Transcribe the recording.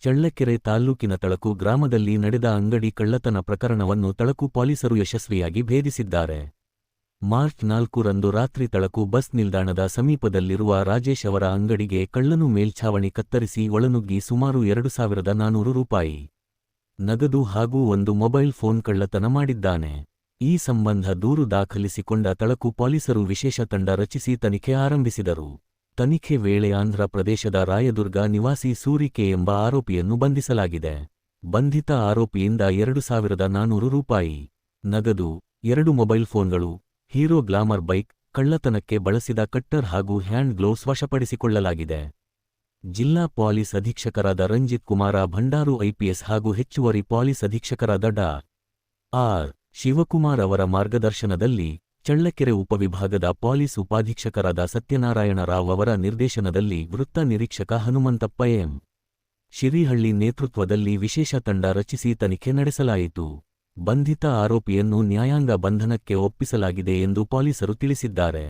ಚಳ್ಳಕೆರೆ ತಾಲ್ಲೂಕಿನ ತಳಕು ಗ್ರಾಮದಲ್ಲಿ ನಡೆದ ಅಂಗಡಿ ಕಳ್ಳತನ ಪ್ರಕರಣವನ್ನು ತಳಕು ಪೊಲೀಸರು ಯಶಸ್ವಿಯಾಗಿ ಭೇದಿಸಿದ್ದಾರೆ. ಮಾರ್ಚ್ 4ರಂದು ರಾತ್ರಿ ತಳಕು ಬಸ್ ನಿಲ್ದಾಣದ ಸಮೀಪದಲ್ಲಿರುವ ರಾಜೇಶ್ ಅವರ ಅಂಗಡಿಗೆ ಕಳ್ಳನು ಮೇಲ್ಛಾವಣಿ ಕತ್ತರಿಸಿ ಒಳನುಗ್ಗಿ ಸುಮಾರು 2400 ರೂಪಾಯಿ ನಗದು ಹಾಗೂ ಒಂದು ಮೊಬೈಲ್ ಫೋನ್ ಕಳ್ಳತನ ಮಾಡಿದ್ದಾನೆ. ಈ ಸಂಬಂಧ ದೂರು ದಾಖಲಿಸಿಕೊಂಡ ತಳಕು ಪೊಲೀಸರು ವಿಶೇಷ ತಂಡ ರಚಿಸಿ ತನಿಖೆ ಆರಂಭಿಸಿದರು. ತನಿಖೆ ವೇಳೆ ಆಂಧ್ರ ಪ್ರದೇಶದ ರಾಯದುರ್ಗ ನಿವಾಸಿ ಸೂರಿಕೆ ಎಂಬ ಆರೋಪಿಯನ್ನು ಬಂಧಿಸಲಾಗಿದೆ. ಬಂಧಿತ ಆರೋಪಿಯಿಂದ 2400 ರೂಪಾಯಿ ನಗದು, 2 ಮೊಬೈಲ್ ಫೋನ್ಗಳು, ಹೀರೋ ಗ್ಲಾಮರ್ ಬೈಕ್, ಕಳ್ಳತನಕ್ಕೆ ಬಳಸಿದ ಕಟ್ಟರ್ ಹಾಗೂ ಹ್ಯಾಂಡ್ ಗ್ಲೌಸ್ ವಶಪಡಿಸಿಕೊಳ್ಳಲಾಗಿದೆ. ಜಿಲ್ಲಾ ಪೊಲೀಸ್ ಅಧೀಕ್ಷಕರಾದ ರಂಜಿತ್ ಕುಮಾರ ಭಂಡಾರು ಐಪಿಎಸ್ ಹಾಗೂ ಹೆಚ್ಚುವರಿ ಪೊಲೀಸ್ ಅಧೀಕ್ಷಕರಾದ ಡಾ. ಆರ್. ಶಿವಕುಮಾರ್ ಅವರ ಮಾರ್ಗದರ್ಶನದಲ್ಲಿ ಚಳ್ಳಕೆರೆ ಉಪವಿಭಾಗದ ಪೊಲೀಸ್ ಉಪಾಧೀಕ್ಷಕರಾದ ಸತ್ಯನಾರಾಯಣ ರಾವ್ ಅವರ ನಿರ್ದೇಶನದಲ್ಲಿ ವೃತ್ತ ನಿರೀಕ್ಷಕ ಹನುಮಂತಪ್ಪ ಎಂ. ಶಿರಿಹಳ್ಳಿ ನೇತೃತ್ವದಲ್ಲಿ ವಿಶೇಷ ತಂಡ ರಚಿಸಿ ತನಿಖೆ ನಡೆಸಲಾಯಿತು. ಬಂಧಿತ ಆರೋಪಿಯನ್ನು ನ್ಯಾಯಾಂಗ ಬಂಧನಕ್ಕೆ ಒಪ್ಪಿಸಲಾಗಿದೆ ಎಂದು ಪೊಲೀಸರು ತಿಳಿಸಿದ್ದಾರೆ.